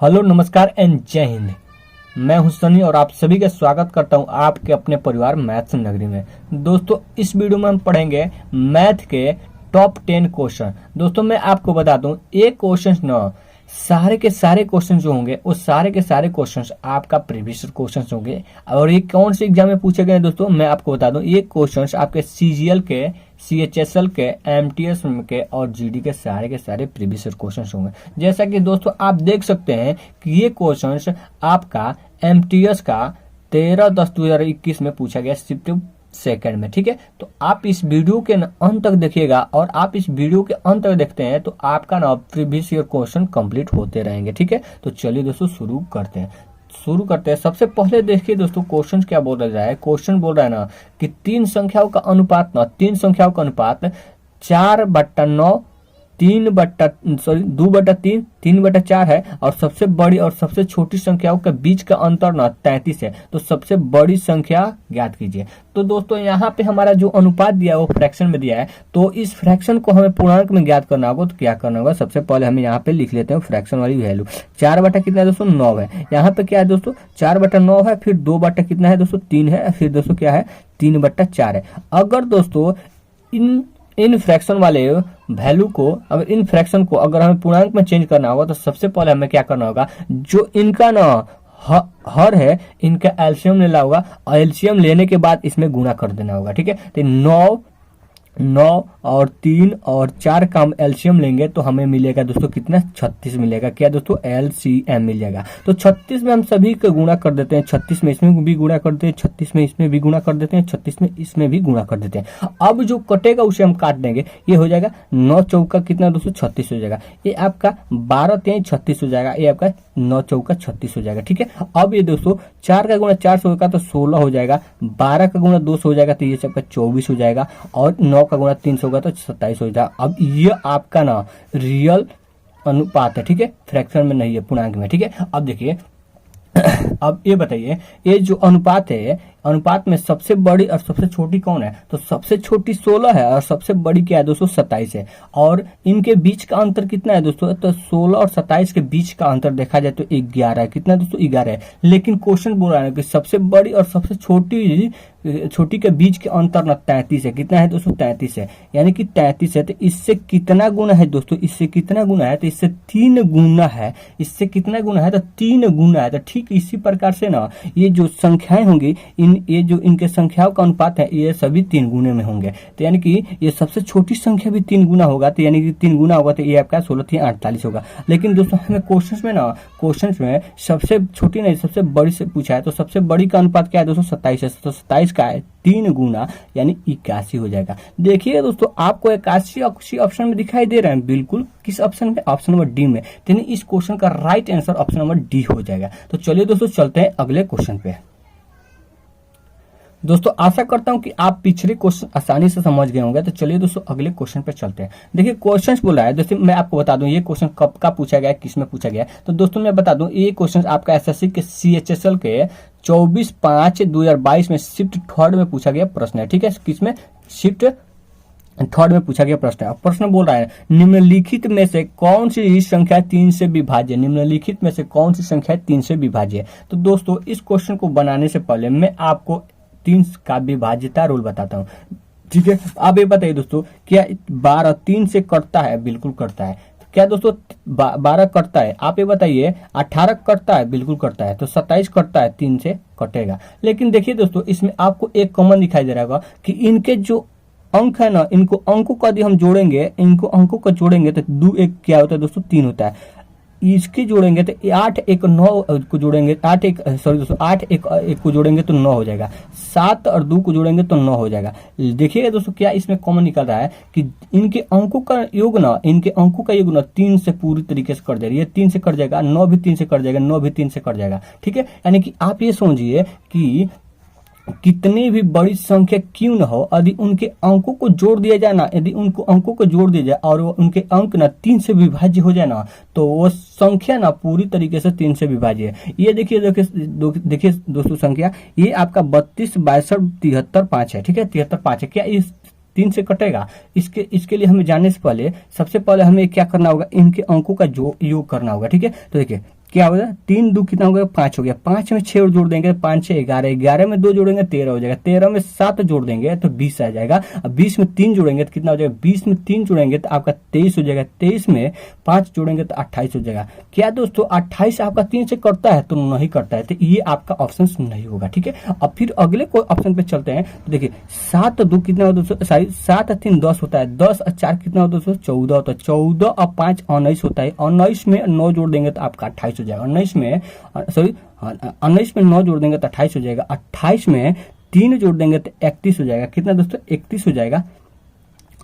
Hello नमस्कार and जय हिंद। मैं हूं सनी और आप सभी का स्वागत करता हूं आपके अपने परिवार मैथ्स नगरी में। दोस्तों इस वीडियो में हम पढ़ेंगे मैथ के टॉप 10 क्वेश्चन। दोस्तों मैं आपको बता दूं एक क्वेश्चन न सारे के सारे क्वेश्चन जो होंगे वो सारे के सारे क्वेश्चंस आपका प्रीवियस क्वेश्चंस होंगे। और ये कौन से एग्जाम में पूछे गए दोस्तों मैं आपको बता दूं ये क्वेश्चंस आपके सीजीएल के, सीएचएसएल के, एमटीएस के और जीडी के सारे प्रीवियस क्वेश्चंस होंगे। जैसा कि दोस्तों आप देख सकते हैं कि ये क्वेश्चंस आपका एमटीएस का 13/10/2021 में पूछा गया शिफ्ट सेकंड में। ठीक है, तो आप इस वीडियो के अंत तक देखिएगा और आप इस वीडियो के अंत तक देखते हैं तो आपका ना प्रीवियस ईयर क्वेश्चन कंप्लीट होते रहेंगे। ठीक है, तो चलिए दोस्तों शुरू करते हैं। सबसे पहले देखिए दोस्तों क्वेश्चन क्या बोल रहा है। क्वेश्चन बोल रहा है ना कि तीन संख्याओं का अनुपात 4/9, 2/3, 3/4 है और सबसे बड़ी और सबसे छोटी संख्याओं के बीच का अंतर ना 33 है। तो सबसे बड़ी संख्या ज्ञात कीजिए। तो दोस्तों यहाँ पे हमारा जो अनुपात दिया है वो फ्रैक्शन में दिया है, तो इस फ्रैक्शन को हमें पूर्णांक में ज्ञात करना होगा। तो क्या करना होगा, सबसे पहले हमें यहाँ पे लिख लेते हैं फ्रैक्शन वाली वैल्यू। 4 कितना है दोस्तों 9 है। यहाँ पे क्या है दोस्तों 4/9 है, फिर 2 कितना है दोस्तों 3 है, फिर दोस्तों क्या है 3/4 है। अगर दोस्तों इन फ्रैक्शन वाले वैल्यू को अगर हमें पूर्णांक में चेंज करना होगा तो सबसे पहले हमें क्या करना होगा, जो इनका ना हर है इनका एलसीएम लेना होगा और एलसीएम लेने के बाद इसमें गुणा कर देना होगा। ठीक है, तो 9 और 3 और 4 का हम एलसीएम लेंगे तो हमें मिलेगा दोस्तों कितना 36 मिलेगा। क्या दोस्तों एलसीएम मिल जाएगा। तो 36 में हम सभी को गुणा कर देते हैं, 36 में इसमें भी गुणा कर देते हैं, 36 में इसमें भी गुणा कर देते हैं, 36 में इसमें भी गुणा कर देते हैं। अब जो कटेगा उसे हम काट देंगे। ये हो जाएगा 9 चौका कितना दोस्तों 36 हो जाएगा। ये आपका 12 36 हो जाएगा। ये आपका 9 चौका 36 हो जाएगा। ठीक है, अब ये दोस्तों 4 का गुणा 4 से होगा तो 16 हो जाएगा, 12 का गुणा 2 से हो जाएगा तो ये आपका 24 हो जाएगा और 9 का गुणा 3 से होगा तो 27 हो जाएगा। अब ये आपका ना रियल अनुपात है। ठीक है, फ्रैक्शन में नहीं है, पूर्णांक में। ठीक है, अब देखिए अब ये बताइए ये जो अनुपात है, अनुपात में सबसे बड़ी और सबसे छोटी कौन है। तो सबसे छोटी 16 है और सबसे बड़ी क्या है दोस्तों 27 है। और इनके बीच का अंतर कितना है दोस्तों, तो 16 और 27 के बीच का अंतर देखा जाए तो 11 है। कितना दोस्तों 11 है। लेकिन क्वेश्चन बोल रहा है कि सबसे बड़ी और सबसे छोटी के बीच के अंतर ना 33 है। कितना है दोस्तों 33 है, यानी कि 33 है। तो इससे कितना गुना है दोस्तों, इससे कितना गुना है तो इससे 3 गुना है। इससे कितना गुना है तो 3 गुना है। तो ठीक इसी प्रकार से ना ये जो संख्याएं होंगी ये जो इनके संख्याओं का अनुपात है ये सभी 3 गुने में होंगे। तो यानी कि ये सबसे छोटी संख्या भी 3 गुना होगा। तो यानी कि 3 गुना होगा तो ये आपका 16×3=48 होगा। लेकिन दोस्तों हमें क्वेश्चंस में सबसे छोटी नहीं सबसे बड़ी से पूछा है, तो सबसे बड़ी का अनुपात क्या है दोस्तों 27 है। तो 27 का है 3 गुना यानी 81 हो जाएगा। देखिए दोस्तों आपको 81 ऑप्शन में दिखाई दे रहा है। बिल्कुल किस ऑप्शन में, ऑप्शन नंबर डी में। यानी इस क्वेश्चन का right answer option number D हो जाएगा। तो चलिए दोस्तों चलते हैं अगले क्वेश्चन पे। दोस्तों आशा करता हूं कि आप पिछले क्वेश्चन आसानी से समझ गए होंगे। तो चलिए दोस्तों अगले क्वेश्चन पे चलते हैं। देखिए क्वेश्चन बोला है, जैसे मैं आपको बता दूं ये क्वेश्चन कब का पूछा गया है, किस में पूछा गया है। तो दोस्तों मैं बता दूं ये क्वेश्चन आपका एसएससी के सीएचएसएल के 24/5/2022 में शिफ्ट थर्ड में पूछा गया प्रश्न है। ठीक है, किसमें शिफ्ट थर्ड में पूछा गया प्रश्न है। प्रश्न बोल रहा है निम्नलिखित में से कौन सी संख्या 3 से विभाज्य, निम्नलिखित में से कौन सी संख्या 3 से विभाज्य है। तो दोस्तों इस क्वेश्चन को बनाने से पहले मैं आपको 3 का विभाज्यता रूल बताता हूँ। ठीक है, आप ये बताइए दोस्तों क्या 12 3 से कटता है। बिल्कुल कटता है। क्या दोस्तों 12 कटता है। आप ये बताइए 18 कटता है। बिल्कुल कटता है। तो 27 कटता है, 3 से कटेगा। लेकिन देखिए दोस्तों इसमें आपको एक कॉमन दिखाई दे रहा होगा कि इनके जो अंक है ना, इनको अंकों का यदि हम जोड़ेंगे, इनको अंकों का जोड़ेंगे तो 2 1 क्या होता है दोस्तों 3 होता है। इसके जोड़ेंगे तो 8 1 9 को जोड़ेंगे 8 1 को जोड़ेंगे तो 9 हो जाएगा। 7 और 2 को जोड़ेंगे तो 9 हो जाएगा। देखिएगा दोस्तों क्या इसमें कॉमन निकल रहा है कि इनके अंकों का योग ना 3 से पूरी तरीके से कट जाएगा। ये 3 से कट जाएगा, 9 भी 3 से कट जाएगा, 9 भी 3 से कट जाएगा। ठीक है, यानी कि आप ये समझिए कि कितनी भी बड़ी संख्या क्यों न हो, यदि उनके अंकों को जोड़ दिया जाए ना, यदि उनको अंकों को जोड़ दिया जाए और उनके अंक ना 3 से विभाज्य हो जाए ना, तो वो संख्या ना पूरी तरीके से 3 से विभाज्य है। ये देखिए दोस्तों संख्या ये आपका 32 62 73 5 है। ठीक है, 73 5 है। क्या इस 3 से कटेगा? इसके लिए हमें जानने से पहले सबसे पहले हमें क्या करना होगा, इनके अंकों का योग करना होगा। ठीक है, तो देखिए क्या हो जाएगा, 3 2 कितना हो गया 5 हो गया, 5 में 6 जोड़ देंगे 5 6 11, 11 में 2 जोड़ेंगे 13 हो जाएगा, 13 में 7 जोड़ देंगे तो 20 आ जाएगा। अब 20 में 3 जोड़ेंगे तो कितना हो जाएगा, 20 में 3 जोड़ेंगे तो आपका 23 हो जाएगा, 23 में 5 जोड़ेंगे तो 28 हो जाएगा। क्या दोस्तों 28 आपका 3 से कटता है तो नहीं कटता है, तो ये आपका ऑप्शन नहीं होगा। ठीक है, अब फिर अगले कोई ऑप्शन पे चलते हैं। तो देखिए 7 2 कितना होता है, सॉरी 7 3 10 होता है, 10 और 4 कितना होता है दोस्तों 14 होता है, 14 और 5 19 होता है, 19 में 9 जोड़ देंगे तो आपका 28 हो जाएगा, 19 में 9 जोड़ देंगे तो 28 हो जाएगा, 28 में 3 जोड़ देंगे तो 31 हो जाएगा। कितना दोस्तों 31 हो जाएगा,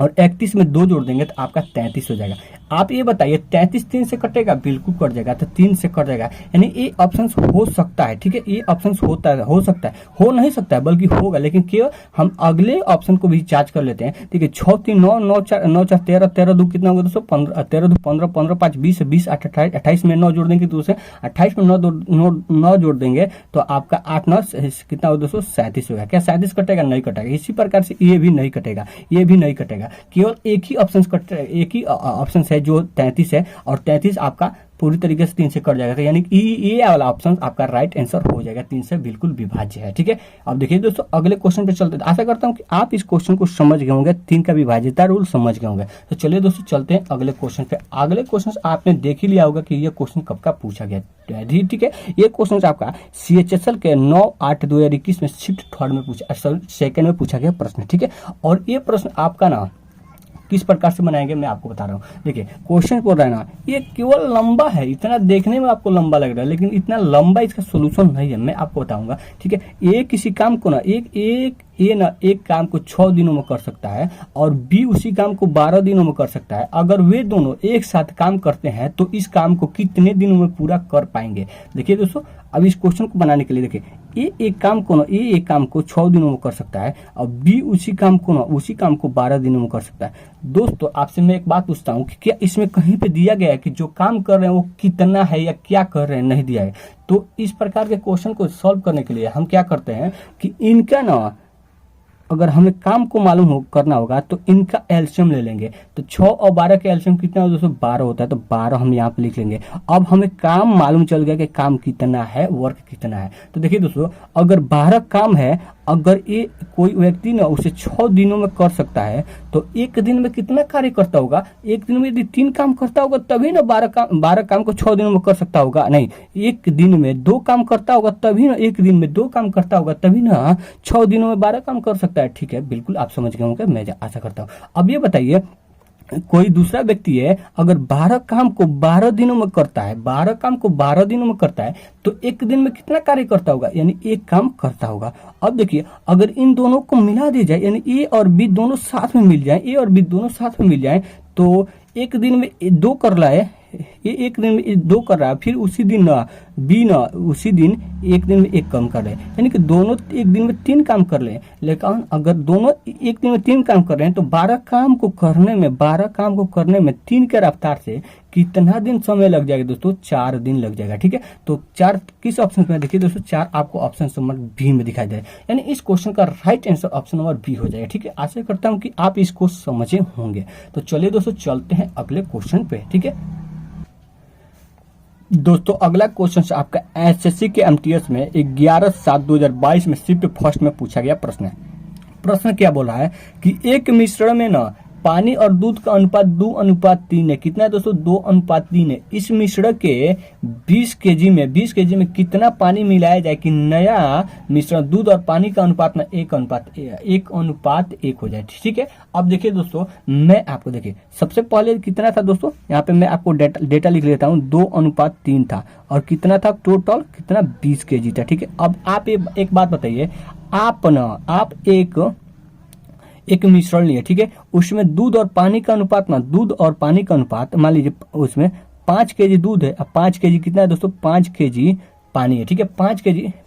और 31 में 2 जोड़ देंगे तो आपका 33 हो जाएगा। आप ये बताइए 33 3 से कटेगा, बिल्कुल कट जाएगा, तो 3 से कट जाएगा, यानी ये ऑप्शन हो सकता है। ठीक है, ये ऑप्शन होता है, हो सकता है, हो नहीं सकता है बल्कि होगा, लेकिन क्यों हम अगले ऑप्शन को भी जांच कर लेते हैं। ठीक है, 6 3 9 9 4 9 4 13, 13 2 कितना होगा दोस्तों 15, 13 2 15, 15 5 20, 20 8 28, 28 में 9 जोड़ देंगे तो उसे 28 में 9 जोड़ देंगे तो आपका 8 9 कितना होगा दोस्तों 37 होगा। क्या 37 कटेगा, नहीं कटेगा। इसी प्रकार से ये भी नहीं कटेगा, ये भी नहीं कटेगा, केवल एक ही ऑप्शन एक ही ऑप्शन है जो 33 है, और 33 आपका पूरी तरीके से 3 से कट जाएगा, यानी कि ये वाला ऑप्शन आपका राइट आंसर हो जाएगा, 3 से बिल्कुल विभाज्य है। ठीक है, अब देखिए दोस्तों अगले क्वेश्चन पे चलते हैं। आशा करता हूं कि आप इस क्वेश्चन को समझ गए होंगे, 3 का विभाज्यता रूल समझ गए होंगे। तो चलिए दोस्तों चलते हैं अगले क्वेश्चन पे। अगले क्वेश्चन आपने देख ही लिया होगा कि ये क्वेश्चन कब का पूछा गया। ठीक है, ये क्वेश्चन आपका CHSL के 9/8/2021 में शिफ्ट थर्ड में पूछा, सेकंड में पूछा गया प्रश्न। ठीक है, और ये प्रश्न आपका ना किस प्रकार से बनाएंगे मैं आपको बता रहा हूँ। देखिए क्वेश्चन बोल रहा है ना, ये केवल लंबा है, इतना देखने में आपको लंबा लग रहा है, लेकिन इतना लंबा इसका सोल्यूशन नहीं है, मैं आपको बताऊंगा। ठीक है, ये किसी काम को ना एक काम को 6 दिनों में कर सकता है, और बी उसी काम को 12 दिनों में कर सकता है। अगर वे दोनों एक साथ काम करते हैं तो इस काम को कितने दिनों में पूरा कर पाएंगे। देखिए दोस्तों, अब इस क्वेश्चन को बनाने के लिए देखिए ये एक काम को 6 दिनों में कर सकता है, और बी उसी काम को 12 दिनों में कर सकता है। दोस्तों आपसे मैं एक बात पूछता हूँ कि क्या इसमें कहीं पे दिया गया है कि जो काम कर रहे हैं वो कितना है या क्या कर रहे हैं, नहीं दिया है। तो इस प्रकार के क्वेश्चन को सॉल्व करने के लिए हम क्या करते हैं कि इनका ना, अगर हमें काम को करना होगा तो इनका एलसीएम ले लेंगे। तो 6 और 12 का एलसीएम कितना होता है दोस्तों 12 होता है, तो 12 हम यहाँ पे लिख लेंगे। अब हमें काम मालूम चल गया कि काम कितना है, वर्क कितना है। तो देखिए दोस्तों, अगर 12 काम है, अगर ये कोई व्यक्ति ना उसे 6 दिनों में कर सकता है, तो एक दिन में कितना कार्य करता होगा। एक दिन में यदि 3 काम करता होगा तभी ना 12 काम को 6 दिनों में कर सकता होगा। नहीं, एक दिन में 2 काम करता होगा तभी ना, एक दिन में 2 काम करता होगा तभी ना 6 दिनों में 12 काम कर सकता है। ठीक है, बिल्कुल आप समझ गए होंगे, मैं आशा करता हूँ। अब ये बताइए, कोई दूसरा व्यक्ति है, अगर 12 काम को 12 दिनों में करता है, 12 काम को 12 दिनों में करता है, तो एक दिन में कितना कार्य करता होगा, यानी एक काम करता होगा। अब देखिए, अगर इन दोनों को मिला दी जाए, यानी ए और बी दोनों साथ में मिल जाए, ए और बी दोनों साथ में मिल जाए, तो एक दिन में 2 कर रहा है, ये एक दिन में 2 कर रहा है, फिर उसी दिन बी ना उसी दिन एक दिन में 1 काम कर रहे हैं, यानी कि दोनों एक दिन में 3 काम कर रहे हैं। लेकिन अगर दोनों एक दिन में 3 काम कर रहे हैं तो 12 काम को करने में 3 के रफ्तार से कितना दिन समय लग जाएगा दोस्तों, 4 दिन लग जाएगा। ठीक है, तो 4 किस ऑप्शन में, देखिए दोस्तों 4 आपको ऑप्शन नंबर बी में दिखाई दे रहा है, यानी इस क्वेश्चन का right answer option number B हो जाएगा। ठीक है, आशा करता हूँ कि आप इसको समझे होंगे। तो चलिए दोस्तों चलते हैं अगले क्वेश्चन पे। ठीक है दोस्तों, अगला क्वेश्चन आपका एसएससी के एमटीएस में 11/7/2022 में शिफ्ट फर्स्ट में पूछा गया प्रश्न है। प्रश्न क्या बोल रहा है कि एक मिश्रण में ना पानी और दूध का अनुपात 2:3 है। कितना है दोस्तों, 2:3 है। इस मिश्रण के 20 केजी में कितना पानी मिलाया जाए कि नया मिश्रण दूध और पानी का अनुपात ना 1:1 हो जाए। ठीक है, अब देखिए दोस्तों, मैं आपको देखिए सबसे पहले कितना था दोस्तों, यहाँ पे मैं आपको डेटा लिख लेता हूँ, 2:3 था, और कितना था टोटल, कितना 20 केजी था। ठीक है, अब आप एक बात बताइए, आप एक मिश्रण लिए, ठीक है, उसमें दूध और पानी का अनुपात मान लीजिए उसमें 5 केजी दूध है, अब 5 केजी कितना है दोस्तों, 5 केजी पानी है। ठीक है,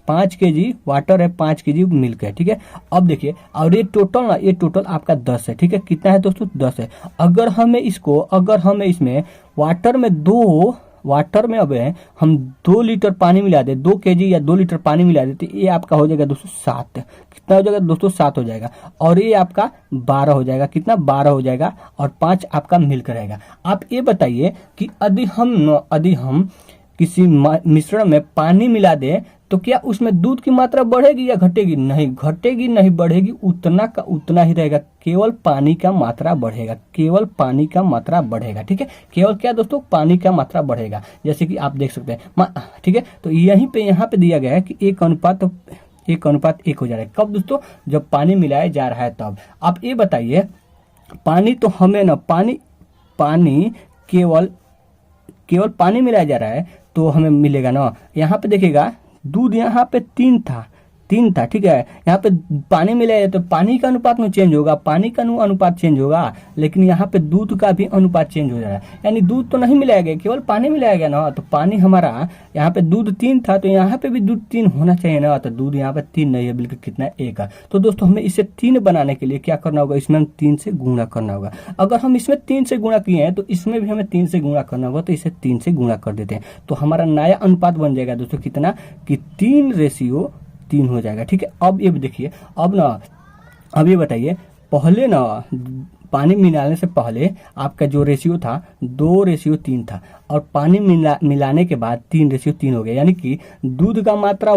5 केजी वाटर है, 5 केजी मिल्क है। ठीक है, अब देखिए, और ये टोटल आपका 10 है। ठीक है, कितना है दोस्तों, 10 है। अगर हमें इसमें वाटर में अब हम 2 लीटर पानी मिला दे, 2 केजी या 2 लीटर पानी मिला दे, तो ये आपका हो जाएगा दोस्तों 7। कितना हो जाएगा दोस्तों, 7 हो जाएगा, और ये आपका 12 हो जाएगा। कितना, 12 हो जाएगा, और 5 आपका मिल्क रहेगा। आप ये बताइए कि यदि हम किसी मिश्रण में पानी मिला दे तो क्या उसमें दूध की मात्रा बढ़ेगी या घटेगी? नहीं घटेगी, नहीं बढ़ेगी, उतना का उतना ही रहेगा, केवल पानी का मात्रा बढ़ेगा, केवल पानी का मात्रा बढ़ेगा। ठीक है, केवल क्या दोस्तों? पानी का मात्रा बढ़ेगा, जैसे कि आप देख सकते हैं। ठीक है, तो यहीं पे यहाँ पे दिया गया है कि 1:1 हो जा रहा है। कब दोस्तों? जब पानी मिलाया जा रहा है तब। आप ये बताइए, पानी तो हमें ना पानी केवल पानी मिलाया जा रहा है तो हमें मिलेगा ना। यहाँ पे देखिएगा दूध यहाँ पे 3 था, ठीक है। यहाँ पे पानी मिलाया तो पानी का अनुपात में चेंज होगा, पानी का अनुपात चेंज होगा, लेकिन यहाँ पे दूध का भी अनुपात चेंज हो जा रहा है। यानी दूध तो नहीं मिलाया गया, केवल पानी मिलाया गया ना। तो पानी हमारा यहाँ पे दूध 3 था तो यहाँ पे भी दूध 3 होना चाहिए ना। तो दूध यहाँ पे 3 नहीं है, बल्कि कितना 1 है। तो दोस्तों हमें इसे 3 बनाने के लिए क्या करना होगा? इसमें हम 3 से गुणा करना होगा। अगर हम इसमें 3 से गुणा किए हैं तो इसमें भी हमें 3 से गुणा करना होगा, तो इसे 3 से गुणा कर देते हैं। तो हमारा नया अनुपात बन जाएगा दोस्तों कितना? कि 3:3 हो जाएगा। ठीक है, अब ये देखिए, अब ये बताइए, पहले ना पानी मिलाने से पहले आपका जो रेशियो था 2:3 था, और पानी मिलाने के बाद 3:3 हो गया। यानी कि दूध का मात्रा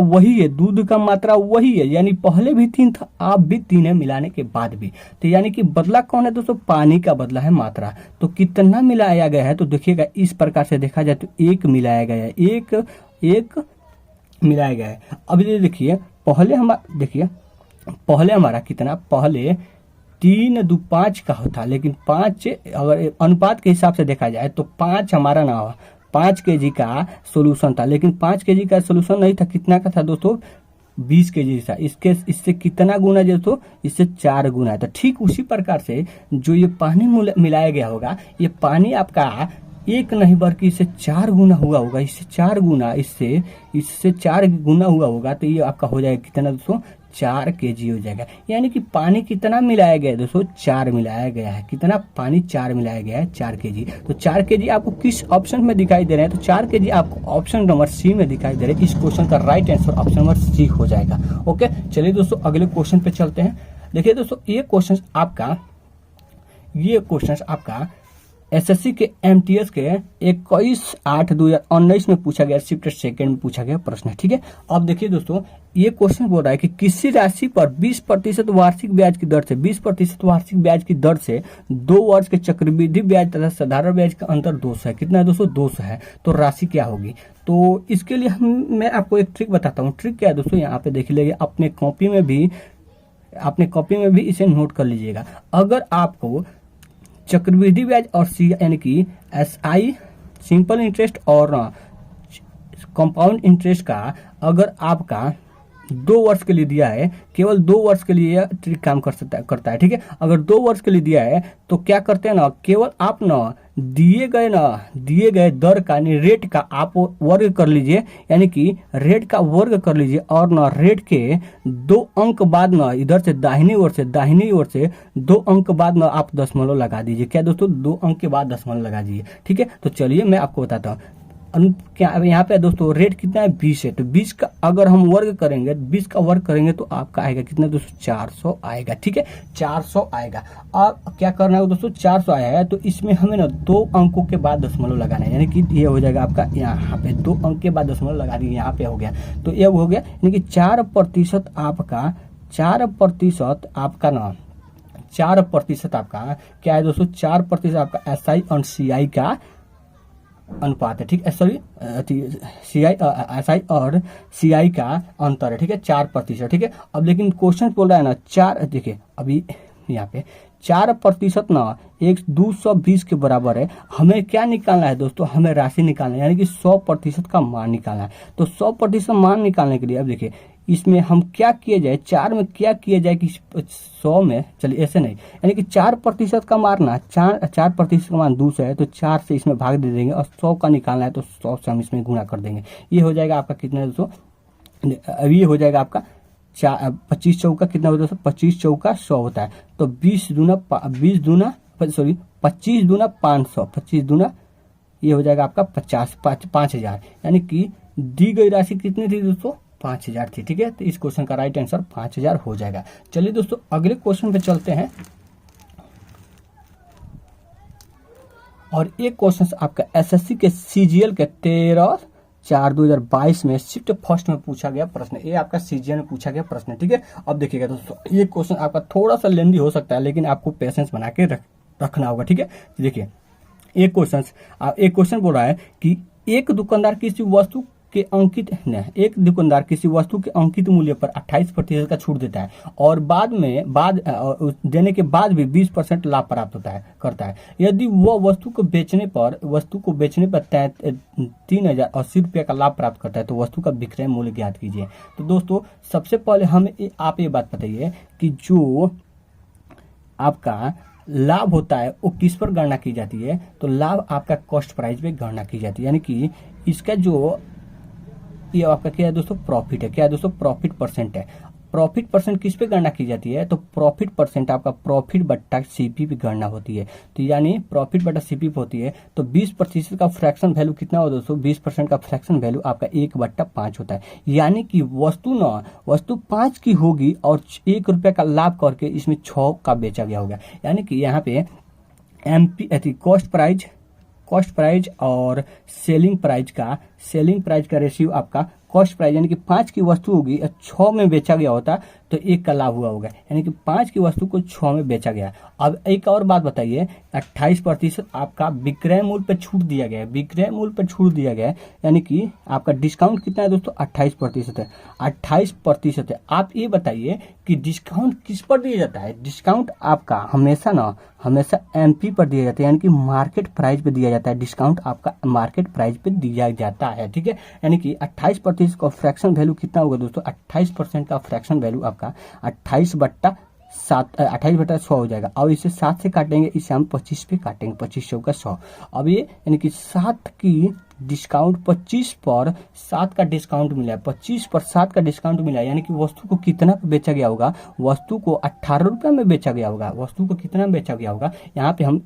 वही है, यानी पहले भी 3 था, आप भी 3 है मिलाने के बाद भी। तो यानी कि बदला कौन है दोस्तों? पानी का बदला है मात्रा। तो कितना मिलाया गया है? तो देखिएगा, इस प्रकार से देखा जाए तो 1 मिलाया गया है, एक मिलाया गया है। अब ये देखिए, पहले हमारा कितना? पहले 3:2 का होता, लेकिन 5 अगर अनुपात के हिसाब से देखा जाए तो 5 हमारा ना 5 kg का सोल्यूशन था, लेकिन 5 kg का सोल्यूशन नहीं था। कितना का था दोस्तों? 20 kg था। इससे कितना गुना दोस्तों? इससे 4 गुना है। तो ठीक उसी प्रकार से जो ये पानी मिलाया गया होगा, ये पानी आपका 1 नहीं बल्कि इससे 4 गुना हुआ होगा, इससे 4 गुना हुआ होगा। तो ये आपका हो जाएगा कितना दोस्तों? 4 kg हो जाएगा। यानी कि पानी कितना मिलाया गया है दोस्तों? 4 मिलाया गया है। कितना पानी? 4 मिलाया गया है, 4 kg। तो 4 kg आपको किस ऑप्शन में दिखाई दे रहे हैं? तो 4 kg आपको ऑप्शन नंबर सी में दिखाई दे रहे हैं। इस क्वेश्चन का right answer option number C हो जाएगा। ओके, चलिए दोस्तों अगले क्वेश्चन पे चलते हैं। देखिए दोस्तों, ये क्वेश्चन आपका एसएससी के एमटीएस के 21/8/2019 में पूछा गया, शिफ्ट सेकंड में पूछा गया प्रश्न है। ठीक है, अब देखिए दोस्तों, ये क्वेश्चन बोल रहा है कि किसी राशि पर 20% वार्षिक ब्याज की दर से 20% वार्षिक ब्याज की दर से 2 वर्ष के चक्रवृद्धि ब्याज तथा साधारण ब्याज का अंतर 200 है। कितना है दोस्तों? 200 है। तो राशि क्या होगी? तो इसके लिए मैं आपको एक ट्रिक बताता हूँ। ट्रिक क्या है दोस्तों? यहाँ पे देख लीजिए, अपने कॉपी में भी इसे नोट कर लीजिएगा। अगर आपको चक्रवृद्धि ब्याज और यानी कि SI सिंपल इंटरेस्ट और कंपाउंड इंटरेस्ट का अगर आपका 2 वर्ष के लिए दिया है, केवल 2 वर्ष के लिए यह ट्रिक काम करता है। ठीक है, अगर 2 वर्ष के लिए दिया है तो क्या करते हैं ना, केवल आप दिए गए दर का रेट का आप वर्ग कर लीजिए, यानी कि रेट का वर्ग कर लीजिए, और रेट के 2 अंक बाद इधर से दाहिनी ओर से 2 अंक बाद आप दशमलव लगा दीजिए। क्या दोस्तों? 2 अंक के बाद दशमलव लगा दीजिए। ठीक है, तो चलिए मैं आपको बताता हूँ। क्या यहाँ पे दोस्तों रेट कितना है? 20 है। तो 20 का अगर हम वर्ग करेंगे, 20 का वर्ग करेंगे तो आपका आएगा कितना दोस्तों? 400 आएगा। ठीक है, 400 आएगा। और क्या करना है दोस्तों? 400 आया है तो इसमें हमें 2 अंकों के बाद दशमलव लगाना है, यानी कि ये हो जाएगा आपका यहाँ पे 2 अंक के बाद दशमलव लगा दिए, यहाँ पे हो गया। तो ये हो गया, यानी कि 4% आपका 4% आपका क्या है दोस्तों? 4% आपका SI और CI का अनुपात है। ठीक है, सॉरी, SI और CI का अंतर है। ठीक है, 4%। ठीक है, अब लेकिन क्वेश्चन बोल रहा है ना 4, देखिए अभी यहाँ पे 4% 220 के बराबर है। हमें क्या निकालना है दोस्तों? हमें राशि निकालना है, यानी कि 100% का मान निकालना है। तो 100% मान निकालने के लिए अब देखिए, इसमें हम क्या किया जाए, 4 में क्या किया जाए कि 100 में, चलिए ऐसे नहीं, यानी कि 4% का मारना, 4% का मान 200 है तो 4 से इसमें भाग दे देंगे, और 100 का निकालना है तो 100 से हम इसमें गुणा कर देंगे। ये हो जाएगा आपका कितना दोस्तों? अब ये हो जाएगा आपका 25 चौका कितना होता है? 25 चौका 100 होता है। तो 25 दूना 500, 25 दूना ये हो जाएगा आपका 5,000, यानी कि दी गई राशि कितनी थी दोस्तों? 5,000 थी। ठीक है, तो इस क्वेश्चन का राइट आंसर 5,000 हो जाएगा। चलिए दोस्तों अगले क्वेश्चन पे चलते हैं, और एक क्वेश्चन आपका एसएससी के CGL के 13 4/2022 में शिफ्ट फर्स्ट में पूछा गया प्रश्न। ये आपका सीजीएल में पूछा गया प्रश्न है, ठीक है। अब देखिएगा दोस्तों, ये क्वेश्चन आपका थोड़ा सा लेंदी हो सकता है, लेकिन आपको पेशेंस बना के रखना होगा, ठीक है। देखिए एक क्वेश्चन बोल रहा है कि एक दुकानदार किसी वस्तु के अंकित मूल्य पर 28% का छूट देता है और देने के बाद भी 20% लाभ प्राप्त करता है। यदि वह वस्तु को बेचने पर 3080 रुपये का लाभ प्राप्त करता है तो वस्तु का विक्रय मूल्य ज्ञात कीजिए। तो दोस्तों सबसे पहले आप ये बात बताइए कि जो आपका लाभ होता है वो किस पर गणना की जाती है। तो लाभ आपका कॉस्ट प्राइस पे गणना की जाती है, यानी कि इसका जो ये आपका क्या है दोस्तों, प्रॉफिट है। क्या है दोस्तों, प्रॉफिट परसेंट है। प्रॉफिट परसेंट किस पे गणना की जाती है, तो प्रॉफिट परसेंट आपका प्रॉफिट बट्टा सीपी पे गणना होती है। तो यानी प्रॉफिट बट्टा सीपी पे होती है तो 20% का फ्रैक्शन वैल्यू कितना हो दोस्तों, 20% का फ्रैक्शन वैल्यू आपका 1/5 होता है। यानी कि वस्तु 5 की होगी और 1 रुपये का लाभ करके इसमें 6 का बेचा गया होगा। यानी कि यहाँ पे कॉस्ट प्राइस और सेलिंग प्राइस का रेशियो आपका कॉस्ट प्राइस यानी कि 5 की वस्तु होगी 6 में बेचा गया होता तो 1 का लाभ हुआ होगा, यानी कि 5 की वस्तु को 6 में बेचा गया। अब एक और बात बताइए, 28% आपका विक्रय मूल्य पर छूट दिया गया है, यानी कि आपका डिस्काउंट कितना है दोस्तों, 28% है। 28% है। आप ये बताइए कि डिस्काउंट किस पर दिया जाता है। डिस्काउंट आपका हमेशा एमपी पर दिया जाता है, यानी कि मार्केट प्राइस पे दिया जाता है। डिस्काउंट आपका मार्केट प्राइस पे दिया जाता है, ठीक है। यानी कि 28% का फ्रैक्शन वैल्यू कितना होगा दोस्तों, 28% का फ्रैक्शन वैल्यू आपका 28/100 हो जाएगा। अब इसे 7 से काटेंगे, इसे हम 25 पे काटेंगे, 25 का 100। अब ये यानी कि 7 की डिस्काउंट 25 पर 7 का डिस्काउंट मिला है, 25 पर 7 का डिस्काउंट मिला है, यानी कि वस्तु को कितना पे बेचा गया होगा, वस्तु को 18 रुपये में बेचा गया होगा। वस्तु को कितना में बेचा गया होगा, यहाँ पे हम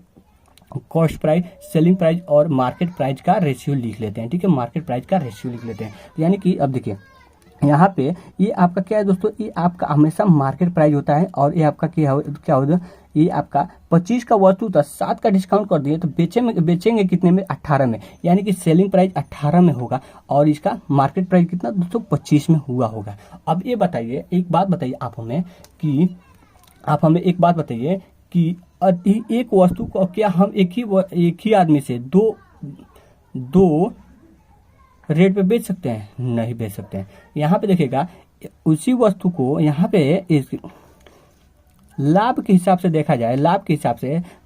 कॉस्ट प्राइस, सेलिंग प्राइस और मार्केट प्राइस का रेशियो लिख लेते हैं, ठीक है। मार्केट प्राइस का रेशियो लिख लेते हैं, यानी कि अब देखिए यहाँ पे ये आपका क्या है दोस्तों, ये आपका हमेशा मार्केट प्राइस होता है और ये आपका क्या होगा, ये आपका 25 का वस्तु था, 7 का डिस्काउंट कर दिए तो बेचेंगे कितने में, 18 में, यानी कि सेलिंग प्राइस 18 में होगा और इसका मार्केट प्राइस कितना दोस्तों, 25 में हुआ होगा। अब ये बताइए, एक बात बताइए आप हमें एक बात बताइए कि एक वस्तु को क्या हम एक ही आदमी से दो रेट पे बेच सकते हैं, नहीं बेच सकते हैं। यहाँ पे देखिएगा उसी वस्तु को यहाँ पे लाभ के हिसाब से देखा जाए,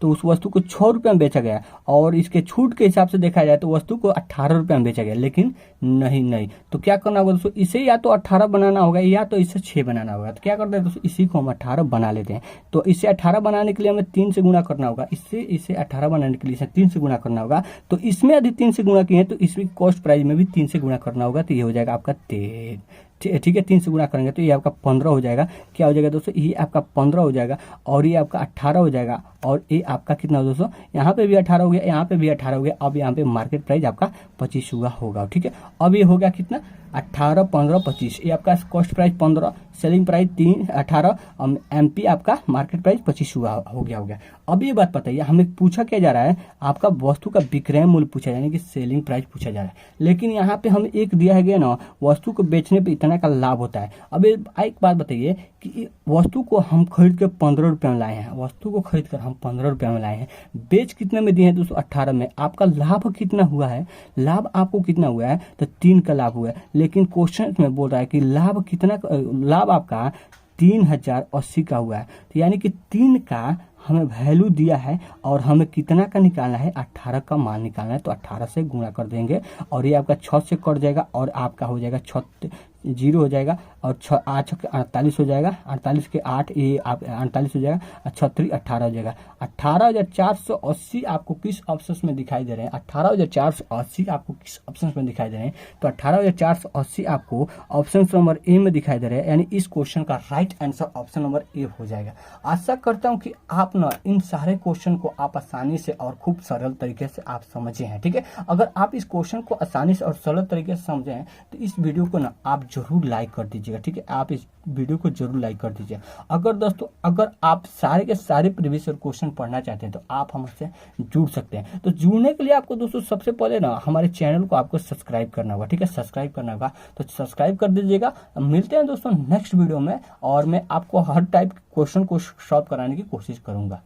तो उस वस्तु को 6 रुपये में बेचा गया और इसके छूट के हिसाब से देखा जाए तो वस्तु को 18 रुपये में बेचा गया, लेकिन नहीं। तो क्या करना होगा दोस्तों, इसे या तो 18 बनाना होगा या तो इसे 6 बनाना होगा। तो क्या करते हैं दोस्तों, इसी को हम 18 बना लेते हैं। तो इसे 18 बनाने के लिए हमें 3 से गुणा करना होगा, इसे 18 बनाने के लिए इसे 3 से गुणा करना होगा। तो इसमें यदि 3 से गुणा किए तो इसमें कॉस्ट प्राइस में भी 3 से गुणा करना होगा, तो ये हो जाएगा आपका 13, ठीक है। 3 से गुणा करेंगे तो ये आपका 15 हो जाएगा। क्या हो जाएगा दोस्तों, ये आपका 15 हो जाएगा और ये आपका 18 हो जाएगा और ये आपका कितना हो दोस्तों, यहाँ पे भी 18 हो गया, यहाँ पे भी 18 हो गया। अब यहाँ पे मार्केट प्राइस आपका 25 हुआ होगा, ठीक है। अब ये हो गया कितना, 18, 15, 25। ये आपका cost price 15, selling price 3, 18, MP आपका मार्केट प्राइस 25 हो गया। अब ये बात बताइए, हमें पूछा क्या जा रहा है, आपका वस्तु का विक्रय मूल्य पूछा जा रहा है, यानी कि सेलिंग प्राइस पूछा जा रहा है। लेकिन यहाँ पे हमें एक दिया है गया ना, वस्तु को बेचने पे इतना का लाभ होता है। अब एक बात बताइए कि वस्तु को हम खरीद के 15 रुपये में लाए हैं, बेच कितने में दिए हैं दोस्तों, 18 में। आपका लाभ कितना हुआ है, लाभ आपको कितना हुआ है, तो 3 का लाभ हुआ है। लेकिन क्वेश्चन में बोल रहा है कि लाभ आपका 3080 का हुआ है। तो यानी कि 3 का हमें वैल्यू दिया है और हमें कितना का निकालना है, 18 का मान निकालना है। तो 18 से गुणा कर देंगे और ये आपका 6 से कट जाएगा और आपका हो जाएगा 0 हो जाएगा और 8 48 हो जाएगा, 48 के 8 ये आप 48 हो जाएगा, 36 18 हो जाएगा। 18,480 आपको किस ऑप्शन में दिखाई दे रहे हैं, 18,480 आपको किस ऑप्शन में दिखाई दे रहे हैं, तो 18,480 आपको ऑप्शन नंबर ए में दिखाई दे रहे हैं। यानी इस क्वेश्चन का right answer option number A हो जाएगा। आशा करता हूँ कि आप ना इन सारे क्वेश्चन को आप आसानी से और खूब सरल तरीके से आप समझे हैं, ठीक है। अगर आप इस क्वेश्चन को आसानी से और सरल तरीके से समझे हैं तो इस वीडियो को ना आप जरूर लाइक कर दीजिएगा, ठीक है। आप इस वीडियो को जरूर लाइक कर दीजिए। अगर दोस्तों अगर आप सारे के सारे प्रीवियस ईयर क्वेश्चन पढ़ना चाहते हैं तो आप हमसे जुड़ सकते हैं। तो जुड़ने के लिए आपको दोस्तों सबसे पहले ना हमारे चैनल को आपको सब्सक्राइब करना होगा, ठीक है, सब्सक्राइब करना होगा, तो सब्सक्राइब कर दीजिएगा। मिलते हैं दोस्तों नेक्स्ट वीडियो में, और मैं आपको हर टाइप के क्वेश्चन को सॉल्व कराने की कोशिश करूंगा।